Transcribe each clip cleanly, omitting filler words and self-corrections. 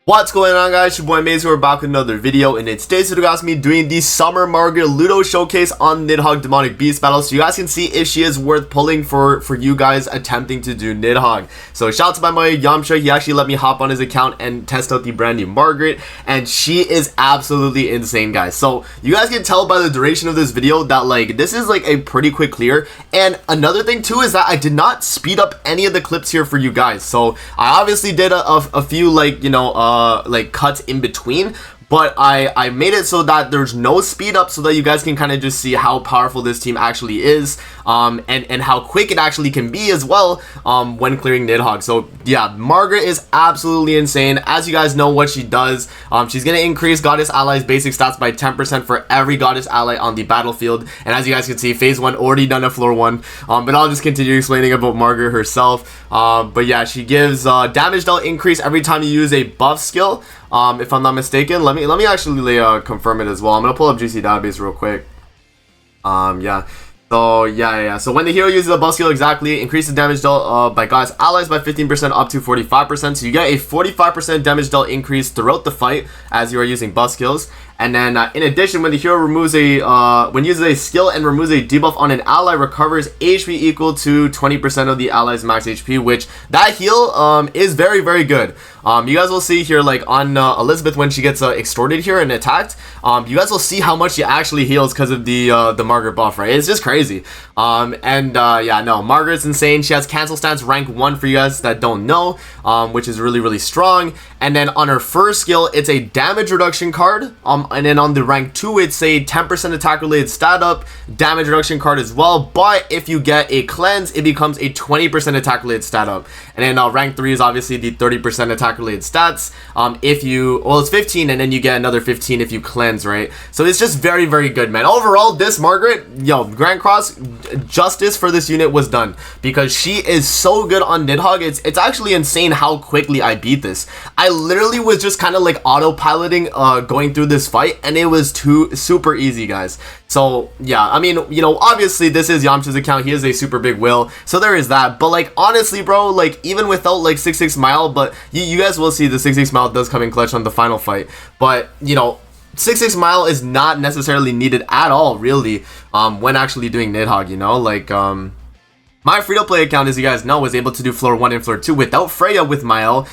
What's going on, guys? It's your boy Maze. We're back with another video, and in today's video, guys, me doing the Summer Margaret Ludo showcase on Nidhogg Demonic Beast battle, so you guys can see if she is worth pulling for you guys attempting to do Nidhogg. So shout out to my boy Yamcha. He actually let me hop on his account and test out the brand new Margaret, and she is absolutely insane, guys. So you guys can tell by the duration of this video that like this is like a pretty quick clear. And another thing too is that I did not speed up any of the clips here for you guys. So I obviously did a few like like cuts in between, but I made it so that there's no speed up so that you guys can kind of just see how powerful this team actually is, and how quick it actually can be as well when clearing Nidhogg. So yeah, Margaret is absolutely insane. As you guys know what she does, she's going to increase Goddess Allies basic stats by 10% for every Goddess Ally on the battlefield. And as you guys can see, phase 1 already done at floor 1, but I'll just continue explaining about Margaret herself. But yeah, she gives damage dealt increase every time you use a buff skill. If I'm not mistaken, let me actually confirm it as well. I'm gonna pull up GC database real quick. So when the hero uses a buff skill, exactly increases damage dealt by Goddess Allies by 15% up to 45%. So you get a 45% damage dealt increase throughout the fight as you are using buff skills. And then in addition, when the hero removes uses a skill and removes a debuff on an ally, recovers HP equal to 20% of the ally's max HP, which that heal is very, very good. You guys will see here, like on Elizabeth, when she gets extorted here and attacked, you guys will see how much she actually heals because of the Margaret buff, right? It's just crazy. Yeah, no, Margaret's insane. She has cancel stance rank 1 for you guys that don't know, which is really, really strong. And then on her first skill, it's a damage reduction card. And then on the rank 2, it's a 10% attack related stat up damage reduction card as well. But if you get a cleanse, it becomes a 20% attack related stat up. And then rank 3 is obviously the 30% attack related stats. It's 15, and then you get another 15 if you cleanse, right? So it's just very, very good, man. Overall, this Margaret, Grand Cross, justice for this unit was done because she is so good on Nidhogg. It's actually insane how quickly I beat this. I literally was just kind of like autopiloting going through this fight, and it was super easy, guys. So yeah, I mean, obviously this is Yamcha's account. He is a super big will, so there is that. But like, honestly, bro, like even without like 6-6 mile, but you guys will see the 6-6 mile does come in clutch on the final fight. But 6-6 mile is not necessarily needed at all, really, when actually doing Nidhogg, my free-to-play account, as you guys know, was able to do floor 1 and floor 2 without Freya with Mael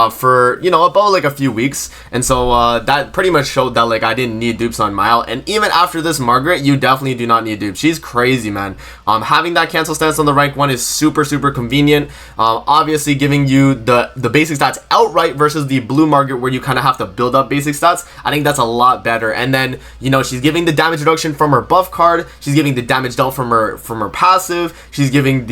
for, about like a few weeks. And so that pretty much showed that like I didn't need dupes on Mael. And even after this Margaret, you definitely do not need dupes. She's crazy, man. Having that cancel stance on the rank 1 is super convenient. Obviously giving you the basic stats outright versus the blue Margaret where you kind of have to build up basic stats. I think that's a lot better. And then, she's giving the damage reduction from her buff card. She's giving the damage dealt from her passive. She's giving the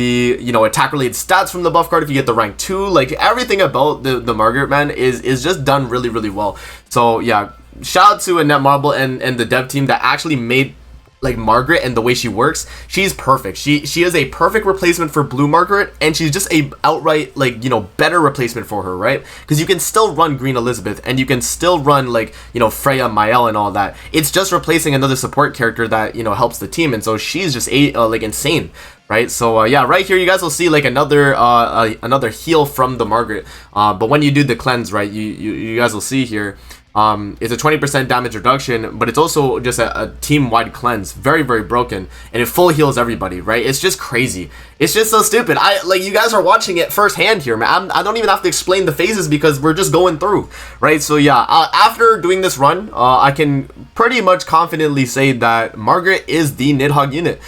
attack related stats from the buff card if you get the rank 2. Like everything about the Margaret, man, is just done really well. So yeah, shout out to Annette Marble and the dev team that actually made like Margaret and the way she works. She's perfect. She is a perfect replacement for blue Margaret, and she's just a outright like better replacement for her, right? Because you can still run green Elizabeth, and you can still run like Freya, Mael, and all that. It's just replacing another support character that helps the team, and so she's just like insane, right? So yeah, right here you guys will see like another heal from the Margaret, but when you do the cleanse, right, you guys will see here it's a 20% damage reduction, but it's also just a team-wide cleanse. Very broken, and it full heals everybody, right? It's just crazy. It's just so stupid. You guys are watching it firsthand here, man. I don't even have to explain the phases because we're just going through, right? So yeah, after doing this run, I can pretty much confidently say that Margaret is the Nidhogg unit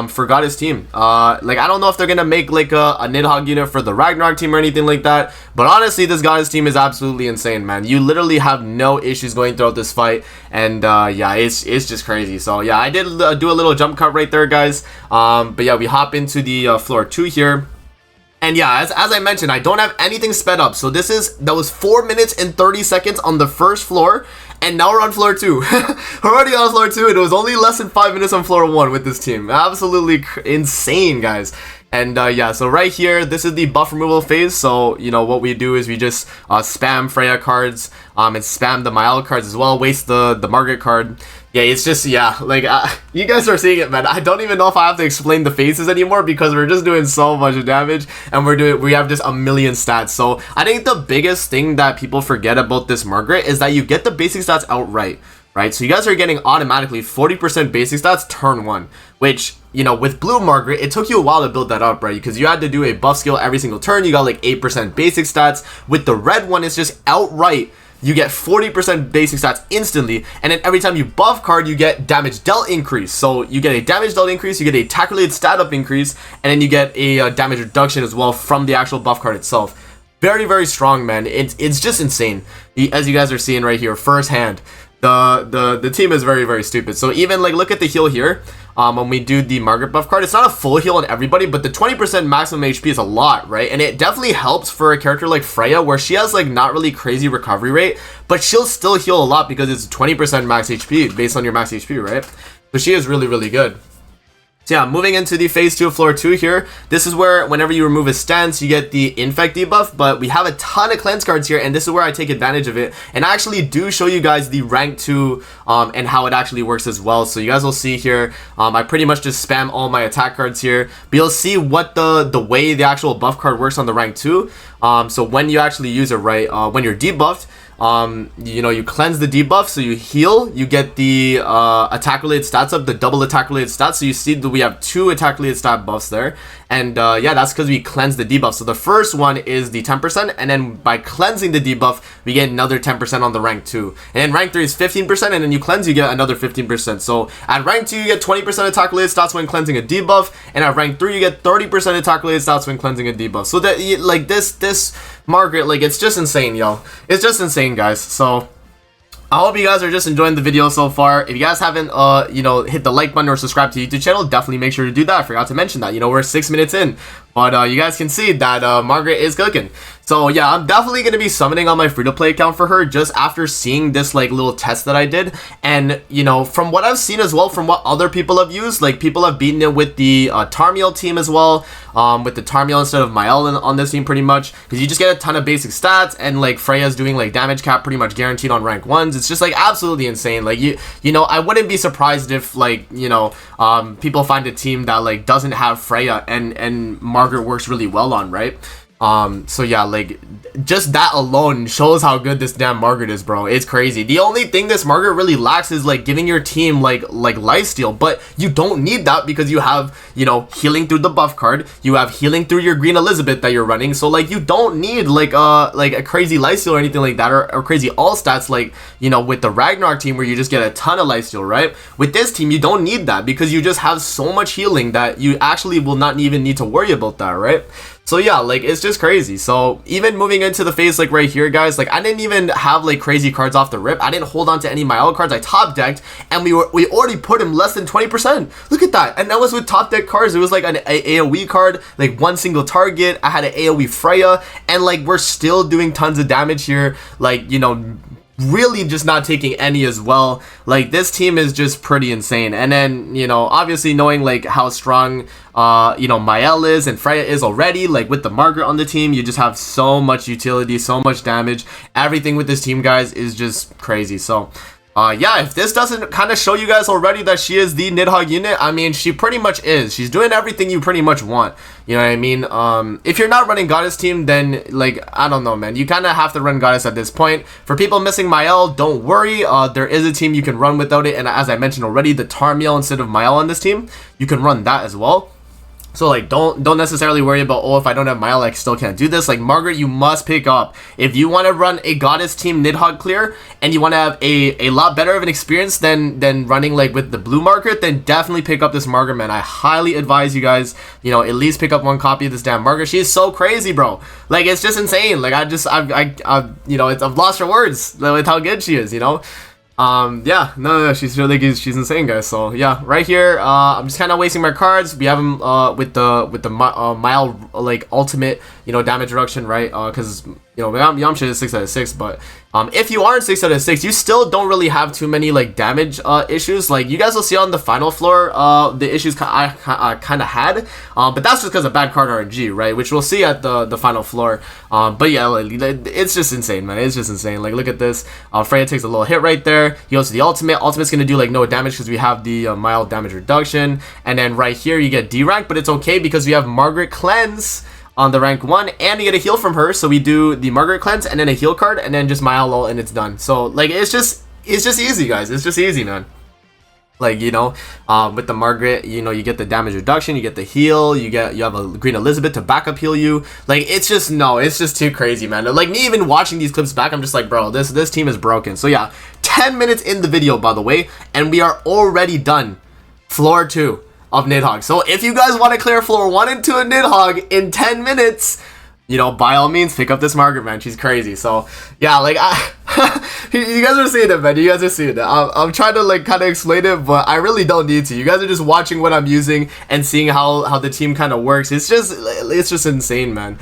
for Goddess team. I don't know if they're gonna make like a Nidhogg unit for the Ragnarok team or anything like that, but honestly, this Goddess team is absolutely insane, man. You literally have no issues going throughout this fight, and yeah, it's just crazy. So yeah, I did do a little jump cut right there, guys. But yeah, we hop into the floor 2 here. And yeah, as I mentioned, I don't have anything sped up. So that was 4 minutes and 30 seconds on the first floor. And now we're on floor 2. We're already on floor 2. It was only less than 5 minutes on floor 1 with this team. Absolutely insane, guys. And yeah, so right here, this is the buff removal phase. So, you know, what we do is we just spam Freya cards and spam the Mael cards as well, waste the Margaret card. Yeah, it's just, yeah, like, you guys are seeing it, man. I don't even know if I have to explain the phases anymore because we're just doing so much damage and we have just a million stats. So I think the biggest thing that people forget about this Margaret is that you get the basic stats outright, right? So you guys are getting automatically 40% basic stats turn 1, which, you know, with blue Margaret, it took you a while to build that up, right? Because you had to do a buff skill every single turn. You got like 8% basic stats. With the red one, it's just outright. You get 40% basic stats instantly, and then every time you buff card, you get damage dealt increase. So you get a damage dealt increase, you get a attack related stat up increase, and then you get a damage reduction as well from the actual buff card itself. Very, very strong, man. It's just insane. As you guys are seeing right here, firsthand, the team is very, very stupid. So even like look at the heal here. When we do the Margaret buff card, it's not a full heal on everybody, but the 20% maximum HP is a lot, right? And it definitely helps for a character like Freya, where she has like not really crazy recovery rate, but she'll still heal a lot because it's 20% max HP based on your max HP, right? So she is really, really good. So yeah, moving into the phase 2 of floor 2 here, this is where whenever you remove a stance, you get the infect debuff, but we have a ton of cleanse cards here, and this is where I take advantage of it, and I actually do show you guys the rank 2 and how it actually works as well. So you guys will see here, I pretty much just spam all my attack cards here, but you'll see what the way the actual buff card works on the rank 2. So when you actually use it, right, when you're debuffed, you know, you cleanse the debuff, so you heal, you get the attack related stats up, the double attack related stats. So you see that we have 2 attack related stat buffs there, and yeah, that's because we cleanse the debuff. So the first one is the 10%, and then by cleansing the debuff, we get another 10% on the rank 2, and then rank 3 is 15%, and then you cleanse, you get another 15%. So at rank 2 you get 20% attack related stats when cleansing a debuff, and at rank 3 you get 30% attack related stats when cleansing a debuff. So that, like, this Margaret, like, it's just insane, yo. It's just insane, guys. So I hope you guys are just enjoying the video so far. If you guys haven't you know, hit the like button or subscribe to the YouTube channel, definitely make sure to do that. I forgot to mention that. You know, we're 6 minutes in, but you guys can see that Margaret is cooking. So yeah, I'm definitely going to be summoning on my free-to-play account for her just after seeing this like little test that I did. And you know, from what I've seen as well, from what other people have used, like people have beaten it with the Tarmiel team as well, with the Tarmiel instead of Mael on this team pretty much, because you just get a ton of basic stats, and like Freya's doing like damage cap pretty much guaranteed on rank 1s. It's just like absolutely insane. Like you know, I wouldn't be surprised if like, you know, people find a team that like doesn't have Freya and Margaret works really well on, right? So yeah, like just that alone shows how good this damn Margaret is, bro. It's crazy. The only thing this Margaret really lacks is like giving your team like lifesteal, but you don't need that because you have, you know, healing through the buff card, you have healing through your Green Elizabeth that you're running, so like you don't need like a crazy lifesteal or anything like that, or crazy all stats like, you know, with the Ragnarok team where you just get a ton of lifesteal, right? With this team you don't need that because you just have so much healing that you actually will not even need to worry about that, right? So yeah, like it's just crazy. So even moving into the phase like right here, guys, like I didn't even have like crazy cards off the rip. I didn't hold on to any Mael cards. I top decked, and we already put him less than 20%. Look at that. And that was with top deck cards. It was like an AoE card, like one single target. I had an AoE Freya, and like we're still doing tons of damage here. Like, you know, really just not taking any as well. Like this team is just pretty insane. And then, you know, obviously knowing like how strong you know, Mael is and Freya is already, like with the Margaret on the team, you just have so much utility, so much damage. Everything with this team, guys, is just crazy. So yeah, if this doesn't kind of show you guys already that she is the Nidhogg unit, I mean, she pretty much is. She's doing everything you pretty much want. You know what I mean? If you're not running Goddess team, then, like, I don't know, man. You kind of have to run Goddess at this point. For people missing Mael, don't worry. There is a team you can run without it. And as I mentioned already, the Tarmiel instead of Mael on this team, you can run that as well. So like don't necessarily worry about, oh, if I don't have Mael, I still can't do this. Like Margaret, you must pick up. If you want to run a Goddess team Nidhogg clear and you want to have a lot better of an experience than running like with the blue Margaret, then definitely pick up this Margaret, man. I highly advise you guys, you know, at least pick up one copy of this damn Margaret. She is so crazy, bro. Like it's just insane. Like I've you know, I've lost for words with how good she is, you know. Yeah, no, she's really good. She's insane, guys. So yeah, right here, I'm just kind of wasting my cards. We have him with the Mael like ultimate, you know, damage reduction, right? Because you know, Yamcha is 6 out of 6, but if you aren't 6 out of 6, you still don't really have too many like damage issues. Like you guys will see on the final floor the issues I kind of had, but that's just because of bad card RNG, right? Which we'll see at the final floor. But yeah, like, it's just insane, man. It's just insane. Like look at this. Freya takes a little hit right there. He goes to the ultimate. Ultimate's gonna do like no damage because we have the mild damage reduction, and then right here you get D rank, but it's okay because we have Margaret cleanse on the rank 1, and you get a heal from her. So we do the Margaret cleanse and then a heal card and then just Mile ult and it's done. So like it's just easy, guys. It's just easy, man. Like, you know, with the Margaret, you know, you get the damage reduction, you get the heal, you have a Green Elizabeth to backup heal you. Like it's just too crazy, man. Like me even watching these clips back, I'm just like, bro, this team is broken. So yeah, 10 minutes in the video, by the way, and we are already done floor 2 of Nidhogg. So if you guys want to clear floor 1 and 2 of Nidhogg in 10 minutes, you know, by all means, pick up this Margaret, man. She's crazy. So yeah, like you guys are seeing it, man. You guys are seeing it. I'm trying to like kind of explain it, but I really don't need to. You guys are just watching what I'm using and seeing how the team kind of works. It's just insane, man.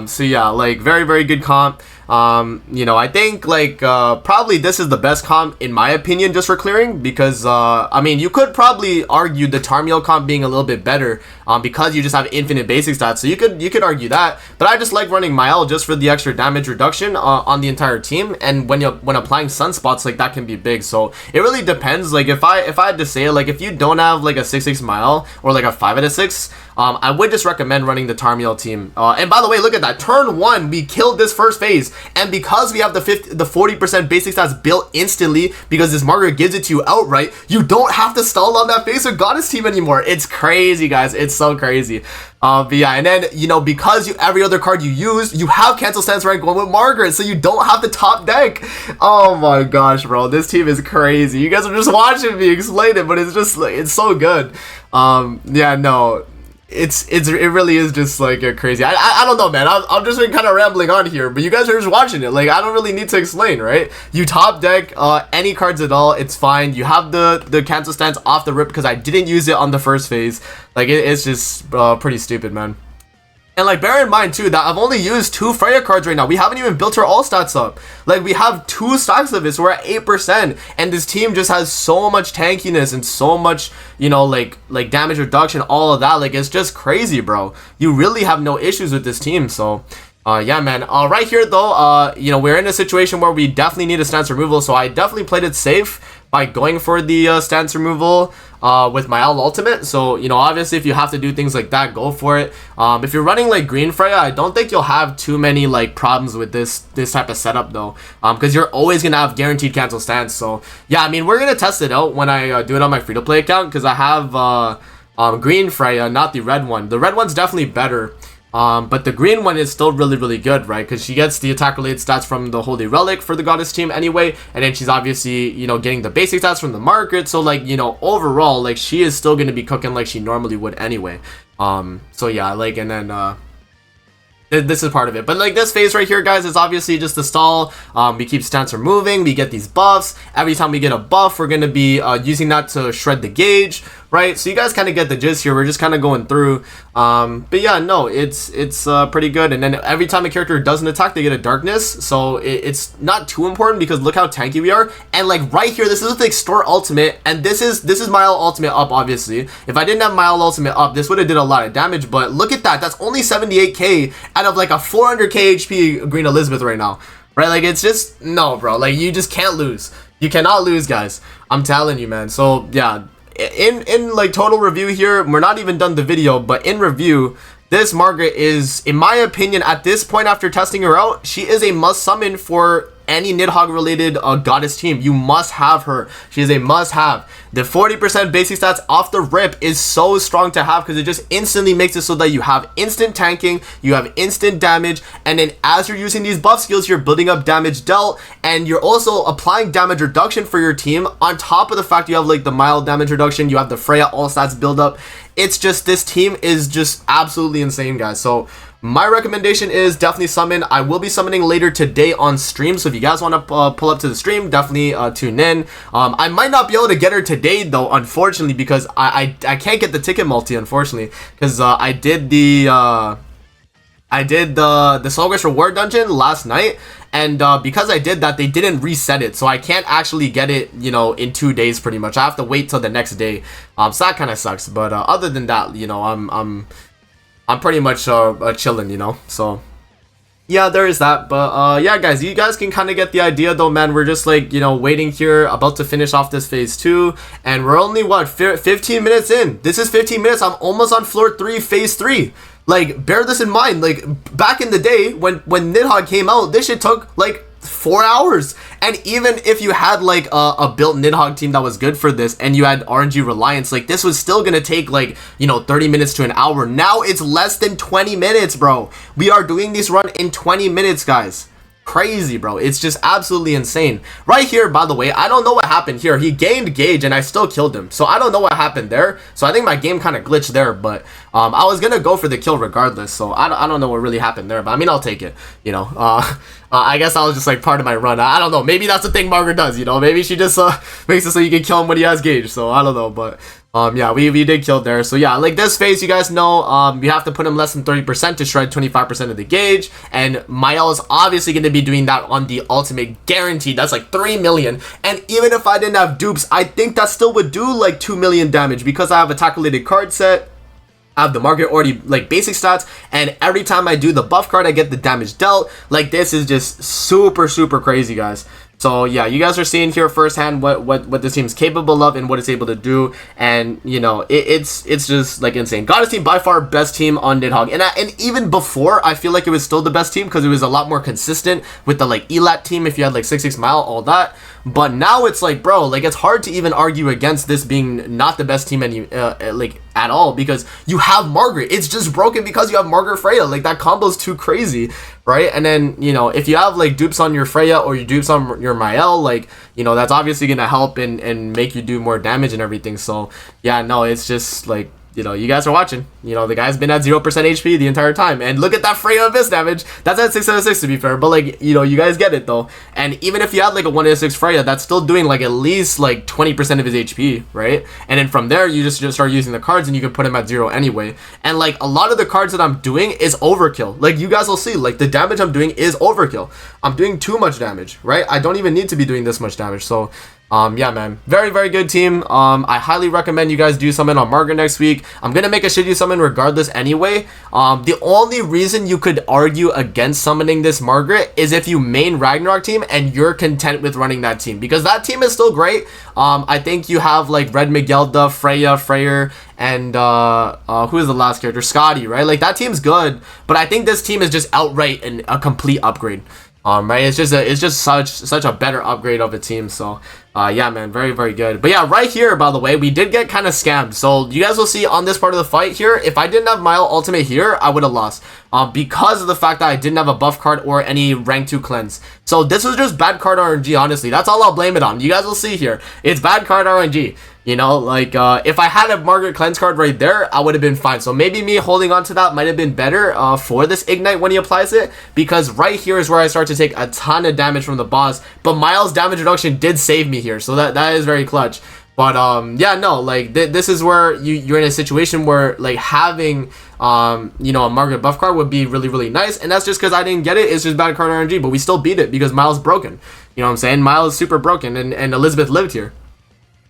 So yeah, like very good comp. You know, I think like probably this is the best comp in my opinion, just for clearing, because I mean, you could probably argue the Tarmiel comp being a little bit better because you just have infinite basic stats, so you could argue that, but I just like running Mael just for the extra damage reduction on the entire team, and when applying sunspots, like that can be big. So it really depends. Like if I had to say, like if you don't have like a 6/6 Mael or like a 5 out of 6, I would just recommend running the Tarmiel team. And by the way, look at that, turn 1 we killed this first phase, and because we have the 40% basic stats built instantly, because this Margaret gives it to you outright, you don't have to stall on that phase with Goddess team anymore. It's crazy, guys. It's so crazy. But yeah, and then, you know, because every other card you use, you have cancel stance rank 1 with Margaret, so you don't have the top deck. Oh my gosh, bro, this team is crazy. You guys are just watching me explain it, but it's just like, it's so good. Yeah, no, it really is just like a crazy. I don't know, man. I'm just been kind of rambling on here, but you guys are just watching it. Like I don't really need to explain, right? You top deck any cards at all, it's fine. You have the cancel stance off the rip because I didn't use it on the first phase. Like it's just pretty stupid, man. And like bear in mind too that I've only used 2 Freya cards right now. We haven't even built our all stats up. Like we have 2 stacks of it, so we're at 8%, and this team just has so much tankiness and so much, you know, like damage reduction, all of that. Like it's just crazy, bro. You really have no issues with this team. So yeah, man. Right here though, you know, we're in a situation where we definitely need a stance removal, so I definitely played it safe by going for the stance removal with my ultimate. So, you know, obviously if you have to do things like that, go for it. If you're running like green Freya, I don't think you'll have too many like problems with this type of setup though, because you're always gonna have guaranteed cancel stance. So yeah, I mean, we're gonna test it out when I do it on my free-to-play account, because I have green Freya, not the red one. The red one's definitely better. But the green one is still really good, right? Because she gets the attack related stats from the Holy Relic for the Goddess team anyway, and then she's obviously, you know, getting the basic stats from the Margaret. So like, you know, overall, like she is still going to be cooking like she normally would anyway. So yeah, like, and then this is part of it, but like this phase right here, guys, is obviously just the stall. We keep stance removing, we get these buffs. Every time we get a buff, we're gonna be using that to shred the gauge, right? So you guys kind of get the gist here. We're just kind of going through, but yeah, no, it's pretty good. And then every time a character does an attack, they get a darkness, so it's not too important because look how tanky we are. And like right here, this is with the extort ultimate, and this is my ultimate up. Obviously if I didn't have my ultimate up, this would have did a lot of damage, but look at that, that's only 78k out of like a 400k HP Green Elizabeth right now, right? Like it's just, no, bro, like you just can't lose. You cannot lose, guys. I'm telling you, man. So yeah, in like total review here, we're not even done the video, but in review, this Margaret is, in my opinion, at this point after testing her out, she is a must summon for any Nidhogg related Goddess team. You must have her. She is a must have. The 40% basic stats off the rip is so strong to have because it just instantly makes it so that you have instant tanking, you have instant damage, and then as you're using these buff skills, you're building up damage dealt, and you're also applying damage reduction for your team on top of the fact you have like the mild damage reduction, you have the Freya all stats build up. It's just, this team is just absolutely insane, guys. So my recommendation is definitely summon. I will be summoning later today on stream, so if you guys want to pull up to the stream, definitely tune in. I might not be able to get her today though, unfortunately, because I can't get the ticket multi, unfortunately, because I did the I did the Soulgrish reward dungeon last night, and because I did that, they didn't reset it, so I can't actually get it, you know, in 2 days pretty much. I have to wait till the next day. So that kind of sucks. But other than that, you know, I'm pretty much chilling, you know. So yeah, there is that. But yeah, guys, you guys can kind of get the idea though, man. We're just like, you know, waiting here, about to finish off this phase 2, and we're only what, 15 minutes in. This is 15 minutes. I'm almost on floor 3, phase 3. Like, bear this in mind. Like, back in the day when Nidhogg came out, this shit took like 4 hours. And even if you had like a built Nidhogg team that was good for this, and you had RNG reliance, like, this was still gonna take like, you know, 30 minutes to an hour. Now it's less than 20 minutes, bro. We are doing this run in 20 minutes, guys. Crazy, bro. It's just absolutely insane. Right here, by the way, I don't know what happened here. He gained gauge and I still killed him, so I don't know what happened there. So I think my game kind of glitched there, but I was gonna go for the kill regardless, so I don't know what really happened there, but I mean, I'll take it, you know. I guess I was just like part of my run. I don't know, maybe that's the thing Margaret does, you know. Maybe she just makes it so you can kill him when he has gauge, so I don't know. But yeah, we did kill there. So yeah, like this phase, you guys know, you have to put him less than 30% to shred 25% of the gauge, and Mael is obviously going to be doing that on the ultimate, guaranteed. That's like 3 million, and even if I didn't have dupes, I think that still would do like 2 million damage, because I have a calculated card set. I have the Margaret already like basic stats, and every time I do the buff card, I get the damage dealt. Like, this is just super crazy, guys. So yeah, you guys are seeing here firsthand what this team's capable of and what it's able to do, and you know, it's just like insane. Goddess team by far best team on Nidhogg, and even before, I feel like it was still the best team because it was a lot more consistent with the like Elat team. If you had like 6 mile, all that. But now it's like, bro, like, it's hard to even argue against this being not the best team like at all, because you have Margaret. It's just broken because you have Margaret Freya. Like, that combo's too crazy, right? And then, you know, if you have like dupes on your Freya or you dupes on your Mael, like, you know, that's obviously gonna help and make you do more damage and everything. So yeah, no, it's just like, you know, you guys are watching. You know, the guy's been at 0% HP the entire time. And look at that Freya Abyss damage. That's at 676 to be fair. But, like, you know, you guys get it, though. And even if you had, like, a 186 Freya, that's still doing, like, at least, like, 20% of his HP, right? And then from there, you just start using the cards and you can put him at 0 anyway. And, like, a lot of the cards that I'm doing is overkill. Like, you guys will see. Like, the damage I'm doing is overkill. I'm doing too much damage, right? I don't even need to be doing this much damage. So yeah, man, very good team. I highly recommend you guys do summon on Margaret next week. I'm gonna make a shitty summon regardless anyway. The only reason you could argue against summoning this Margaret is if you main Ragnarok team and you're content with running that team, because that team is still great. I think you have like Red Miguelda, Freya, Freyr, and who is the last character? Scotty, right? Like, that team's good, but I think this team is just outright a complete upgrade. Right, it's just such a better upgrade of a team. So yeah, man, very good. But yeah, right here, by the way, we did get kind of scammed. So you guys will see on this part of the fight here, if I didn't have Mael ultimate here, I would have lost because of the fact that I didn't have a buff card or any rank 2 cleanse. So this was just bad card RNG, honestly. That's all I'll blame it on. You guys will see here, it's bad card RNG. You know, like, if I had a Margaret cleanse card right there, I would have been fine. So maybe me holding on to that might have been better for this ignite when he applies it, because right here is where I start to take a ton of damage from the boss. But Mael's damage reduction did save me here, so that is very clutch. But yeah, no, like, this is where you're in a situation where, like, having you know, a Margaret buff card would be really nice, and that's just because I didn't get it. It's just bad card RNG, but we still beat it because Mael's broken. You know what I'm saying? Mael is super broken, and Elizabeth lived here.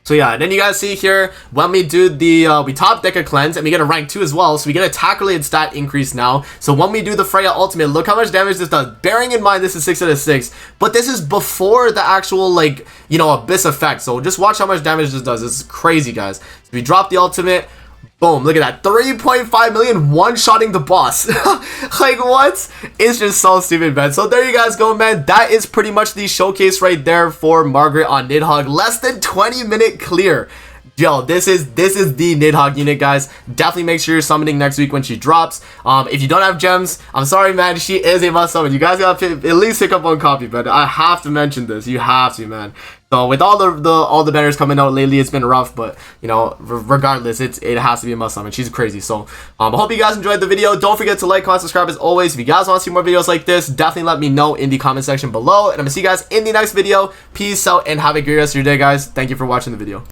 So yeah, and then you guys see here, when we do the, we top deck a cleanse, and we get a rank 2 as well, so we get a tack-related stat increase now. So when we do the Freya ultimate, look how much damage this does. Bearing in mind, this is 6 out of 6, but this is before the actual, like, you know, Abyss effect. So just watch how much damage this does. This is crazy, guys. So we drop the ultimate. Boom, look at that. 3.5 million one-shotting the boss. Like, what? It's just so stupid, man. So there you guys go, man. That is pretty much the showcase right there for Margaret on Nidhogg. Less than 20-minute clear. Yo, this is the Nidhogg unit, guys. Definitely make sure you're summoning next week when she drops. If you don't have gems, I'm sorry, man. She is a must summon. You guys gotta at least pick up one copy, but I have to mention this. You have to, man. So with all the banners coming out lately, it's been rough, but you know, regardless, it has to be a must summon. She's crazy. So I hope you guys enjoyed the video. Don't forget to like, comment, subscribe as always. If you guys want to see more videos like this, definitely let me know in the comment section below, and I'm gonna see you guys in the next video. Peace out and have a great rest of your day, guys. Thank you for watching the video.